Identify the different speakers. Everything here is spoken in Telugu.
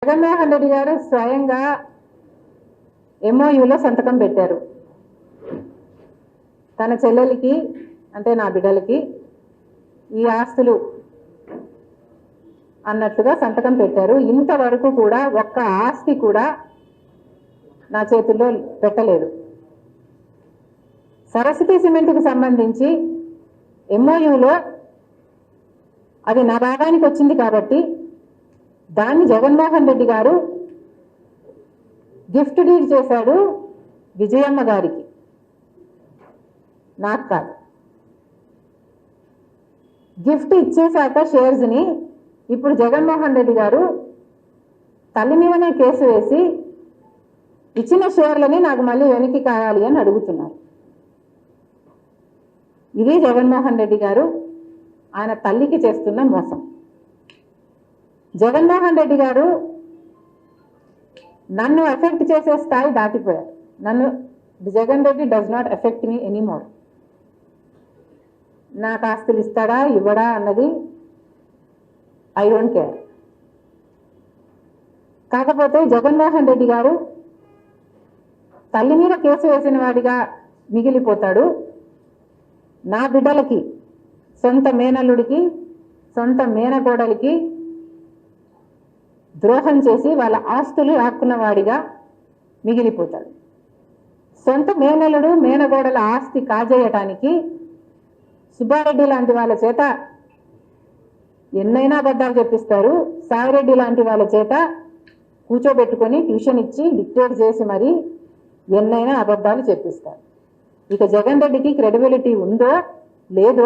Speaker 1: జగన్మోహన్ రెడ్డి గారు స్వయంగా ఎంఓయూలో సంతకం పెట్టారు. తన చెల్లెలికి అంటే నా బిడ్డలకి ఈ ఆస్తులు అన్నట్లుగా సంతకం పెట్టారు. ఇంతవరకు కూడా ఒక్క ఆస్తి కూడా నా చేతుల్లో పెట్టలేదు. సరస్వతి సిమెంట్కి సంబంధించి ఎంఓయూలో అది నా భాగానికి వచ్చింది కాబట్టి దాన్ని జగన్మోహన్ రెడ్డి గారు గిఫ్ట్ డీడ్ చేశాడు విజయమ్మ గారికి, నాకు కాదు. గిఫ్ట్ ఇచ్చేశాక షేర్స్ని ఇప్పుడు జగన్మోహన్ రెడ్డి గారు తల్లి మీదనే కేసు వేసి ఇచ్చిన షేర్లని నాకు మళ్ళీ వెనక్కి కావాలి అని అడుగుతున్నారు. ఇది జగన్మోహన్ రెడ్డి గారు ఆయన తల్లికి చేస్తున్న మోసం. జగన్మోహన్ రెడ్డి గారు నన్ను ఎఫెక్ట్ చేసే స్థాయి దాటిపోయారు. Jagan Reddy does not affect me anymore. నాకు ఆస్తులు ఇస్తాడా ఇవ్వడా అన్నది ఐ డోంట్ కేర్. కాకపోతే జగన్మోహన్ రెడ్డి గారు తల్లి మీద కేసు వేసిన వాడిగా మిగిలిపోతాడు. నా బిడ్డలకి, సొంత మేనల్లుడికి, సొంత మేనగోడలికి ద్రోహం చేసి వాళ్ళ ఆస్తులు ఆక్కున్నవాడిగా మిగిలిపోతాడు. సొంత మేనల్లుడు మేనగోడల ఆస్తి కాజేయటానికి సుబ్బారెడ్డి లాంటి వాళ్ళ చేత ఎన్నైనా అబద్ధాలు చెప్పిస్తారు. సాయిరెడ్డి లాంటి వాళ్ళ చేత కూర్చోబెట్టుకొని ట్యూషన్ ఇచ్చి డిక్టేట్ చేసి మరి ఎన్నైనా అబద్ధాలు చెప్పిస్తారు. ఇక జగన్ రెడ్డికి క్రెడిబిలిటీ ఉందో లేదో